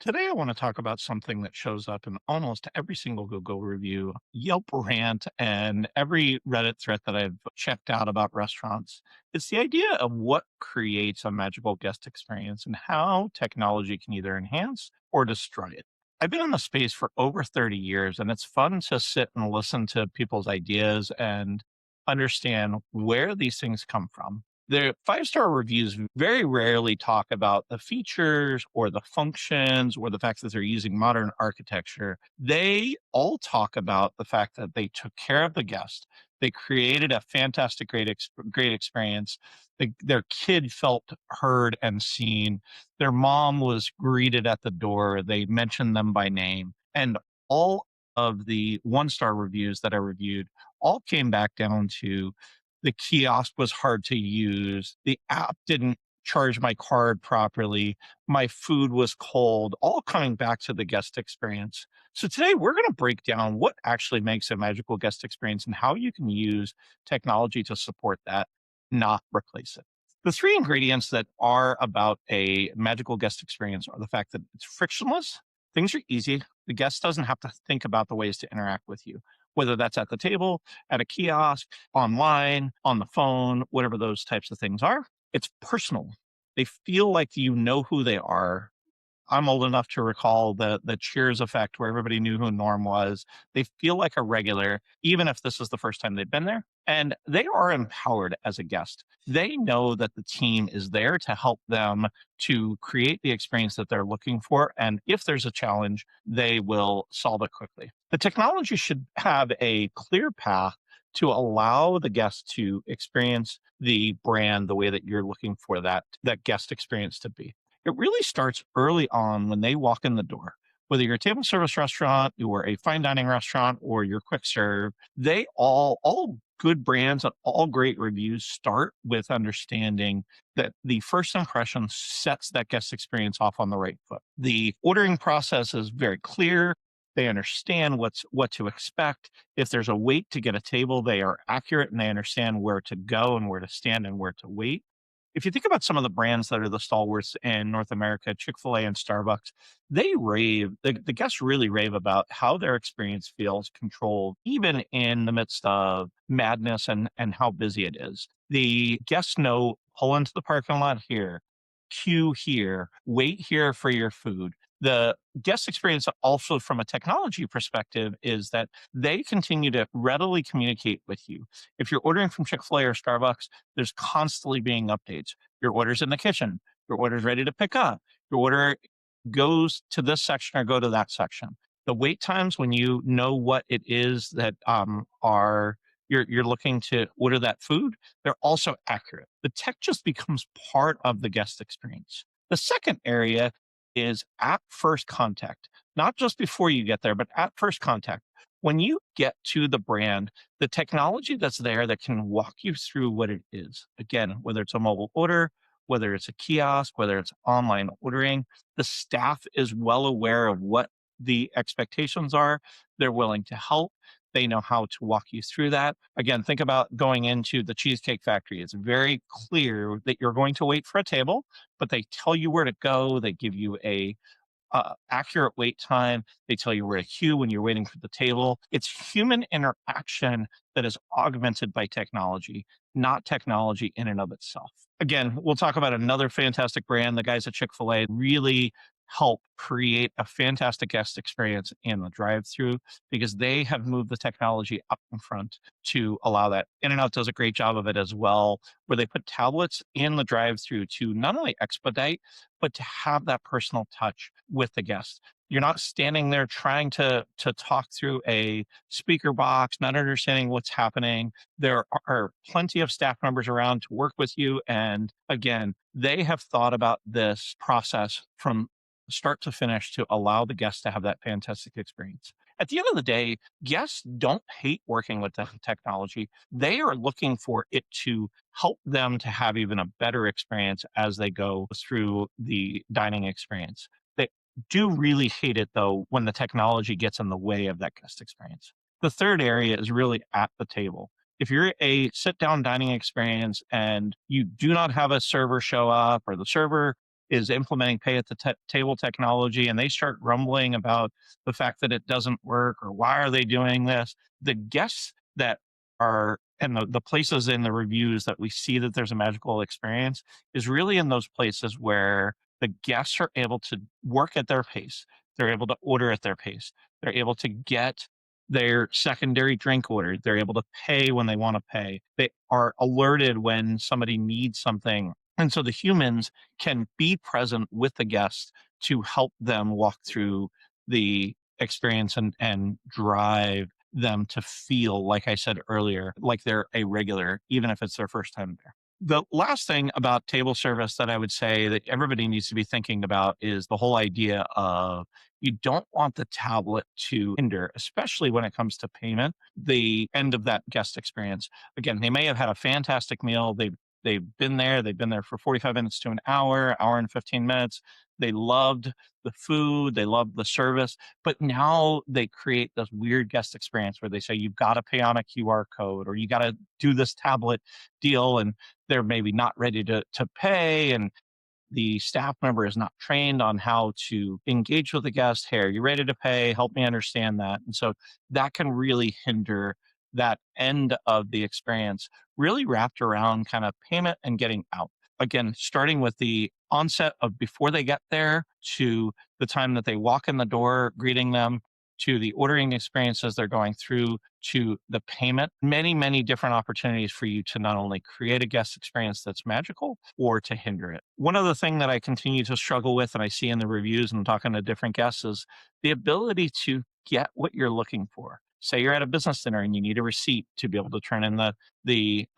Today, I want to talk about something that shows up in almost every single Google review, Yelp rant, and every Reddit thread that I've checked out about restaurants. It's the idea of what creates a magical guest experience and how technology can either enhance or destroy it. I've been in the space for over 30 years, and it's fun to sit and listen to people's ideas and understand where these things come from. The five-star reviews very rarely talk about the features or the functions or the fact that they're using modern architecture. They all talk about the fact that they took care of the guest. They created a fantastic, great experience. Their kid felt heard and seen. Their mom was greeted at the door. They mentioned them by name. And all of the one-star reviews that I reviewed all came back down to the kiosk was hard to use. The app didn't charge my card properly. My food was cold, all coming back to the guest experience. So today we're going to break down what actually makes a magical guest experience and how you can use technology to support that, not replace it. The three ingredients that are about a magical guest experience are the fact that it's frictionless, things are easy. The guest doesn't have to think about the ways to interact with you, whether that's at the table, at a kiosk, online, on the phone, whatever those types of things are. It's personal. They feel like you know who they are. I'm old enough to recall the Cheers effect where everybody knew who Norm was. They feel like a regular, even if this is the first time they've been there. And they are empowered as a guest. They know that the team is there to help them to create the experience that they're looking for. And if there's a challenge, they will solve it quickly. The technology should have a clear path to allow the guest to experience the brand the way that you're looking for that guest experience to be. It really starts early on when they walk in the door. Whether you're a table service restaurant or a fine dining restaurant or your quick serve, they all good brands and all great reviews start with understanding that the first impression sets that guest experience off on the right foot. The ordering process is very clear. They understand what to expect. If there's a wait to get a table, they are accurate and they understand where to go and where to stand and where to wait. If you think about some of the brands that are the stalwarts in North America, Chick-fil-A and Starbucks, the guests really rave about how their experience feels controlled, even in the midst of madness and how busy it is. The guests know, pull into the parking lot here, queue here, wait here for your food. The guest experience also from a technology perspective is that they continue to readily communicate with you. If you're ordering from Chick-fil-A or Starbucks, there's constantly being updates. Your order's in the kitchen. Your order's ready to pick up. Your order goes to this section or go to that section. The wait times when you know what it is that are you're looking to order that food, they're also accurate. The tech just becomes part of the guest experience. The second area is at first contact, not just before you get there, but at first contact. When you get to the brand, the technology that's there that can walk you through what it is. Again, whether it's a mobile order, whether it's a kiosk, whether it's online ordering, the staff is well aware of what the expectations are. They're willing to help. They know how to walk you through that. Again, think about going into the Cheesecake Factory. It's very clear that you're going to wait for a table, but they tell you where to go. They give you a accurate wait time. They tell you where to queue when you're waiting for the table. It's human interaction that is augmented by technology, not technology in and of itself. Again, we'll talk about another fantastic brand. The guys at Chick-fil-A really help create a fantastic guest experience in the drive-through because they have moved the technology up in front to allow that. In-N-Out does a great job of it as well, where they put tablets in the drive-through to not only expedite, but to have that personal touch with the guest. You're not standing there trying to talk through a speaker box, not understanding what's happening. There are plenty of staff members around to work with you. And again, they have thought about this process from start to finish to allow the guests to have that fantastic experience. At the end of the day, guests don't hate working with the technology. They are looking for it to help them to have even a better experience as they go through the dining experience. They do really hate it though when the technology gets in the way of that guest experience. The third area is really at the table. If you're a sit down dining experience and you do not have a server show up or the server is implementing pay at the table technology, and they start grumbling about the fact that it doesn't work or why are they doing this. The guests that are and the places in the reviews that we see that there's a magical experience is really in those places where the guests are able to work at their pace. They're able to order at their pace. They're able to get their secondary drink ordered. They're able to pay when they want to pay. They are alerted when somebody needs something. And so the humans can be present with the guests to help them walk through the experience and drive them to feel, like I said earlier, like they're a regular, even if it's their first time there. The last thing about table service that I would say that everybody needs to be thinking about is the whole idea of you don't want the tablet to hinder, especially when it comes to payment, the end of that guest experience. Again, they may have had a fantastic meal. They've been there for 45 minutes to an hour and 15 minutes. They loved the food, they loved the service, but now they create this weird guest experience where they say you've got to pay on a QR code or you got to do this tablet deal, and they're maybe not ready to pay, and the staff member is not trained on how to engage with the guest. Hey, are you ready to pay? Help me understand that. And so that can really hinder that end of the experience, really wrapped around kind of payment and getting out. Again, starting with the onset of before they get there to the time that they walk in the door, greeting them, to the ordering experiences they're going through, to the payment, many, many different opportunities for you to not only create a guest experience that's magical or to hinder it. One other thing that I continue to struggle with, and I see in the reviews and talking to different guests, is the ability to get what you're looking for. Say you're at a business dinner and you need a receipt to be able to turn in the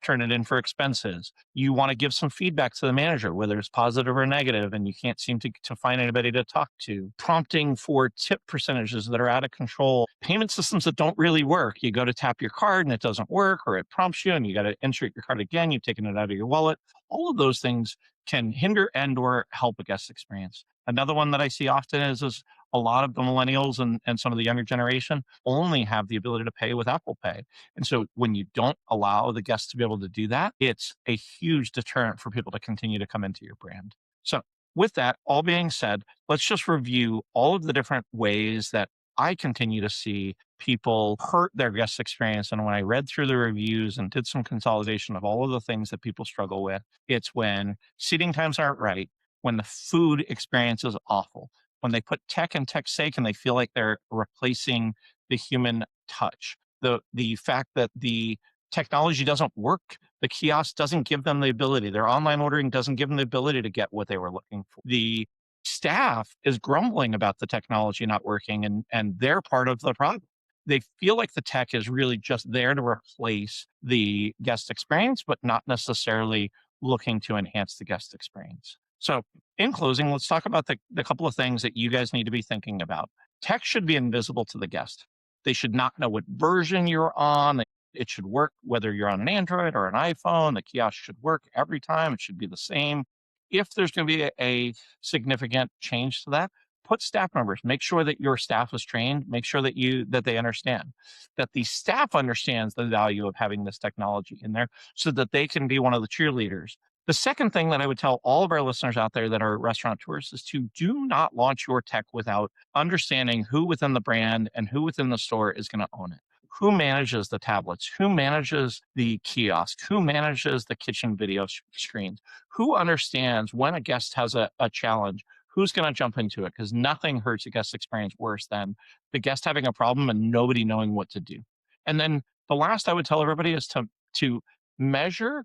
turn it in for expenses. You want to give some feedback to the manager, whether it's positive or negative, and you can't seem to find anybody to talk to. Prompting for tip percentages that are out of control. Payment systems that don't really work. You go to tap your card and it doesn't work, or it prompts you and you got to insert your card again. You've taken it out of your wallet. All of those things can hinder and or help a guest experience. Another one that I see often is a lot of the millennials and some of the younger generation only have the ability to pay with Apple Pay. And so when you don't allow the guests to be able to do that, it's a huge deterrent for people to continue to come into your brand. So with that all being said, let's just review all of the different ways that I continue to see people hurt their guest experience. And when I read through the reviews and did some consolidation of all of the things that people struggle with, it's when seating times aren't right, when the food experience is awful, when they put tech and tech's sake and they feel like they're replacing the human touch, the fact that the technology doesn't work, the kiosk doesn't give them the ability, their online ordering doesn't give them the ability to get what they were looking for. The staff is grumbling about the technology not working, and they're part of the problem. They feel like the tech is really just there to replace the guest experience, but not necessarily looking to enhance the guest experience. So in closing, let's talk about the couple of things that you guys need to be thinking about. Tech should be invisible to the guest. They should not know what version you're on. It should work whether you're on an Android or an iPhone. The kiosk should work every time. It should be the same. If there's going to be a significant change to that, put staff members. Make sure that your staff is trained. Make sure that they understand that the staff understands the value of having this technology in there, so that they can be one of the cheerleaders. The second thing that I would tell all of our listeners out there that are restaurateurs is to do not launch your tech without understanding who within the brand and who within the store is going to own it. Who manages the tablets? Who manages the kiosk? Who manages the kitchen video screens? Who understands when a guest has a challenge? Who's going to jump into it? Because nothing hurts a guest experience worse than the guest having a problem and nobody knowing what to do. And then the last I would tell everybody is to measure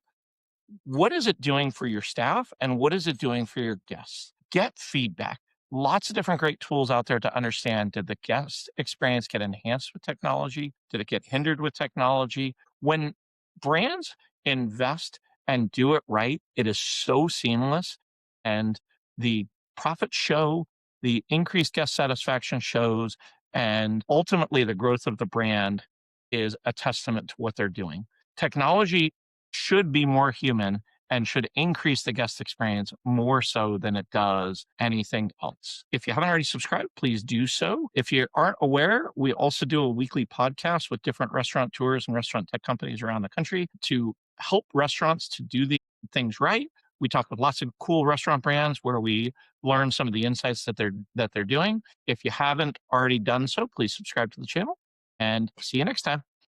what is it doing for your staff and what is it doing for your guests. Get feedback. Lots of different great tools out there to understand, did the guest experience get enhanced with technology? Did it get hindered with technology? When brands invest and do it right, it is so seamless, and the profits show, the increased guest satisfaction shows, and ultimately the growth of the brand is a testament to what they're doing. Technology should be more human and should increase the guest experience more so than it does anything else. If you haven't already subscribed, please do so. If you aren't aware, we also do a weekly podcast with different restaurateurs and restaurant tech companies around the country to help restaurants to do the things right. We talk with lots of cool restaurant brands where we learn some of the insights that they're doing. If you haven't already done so, please subscribe to the channel and see you next time.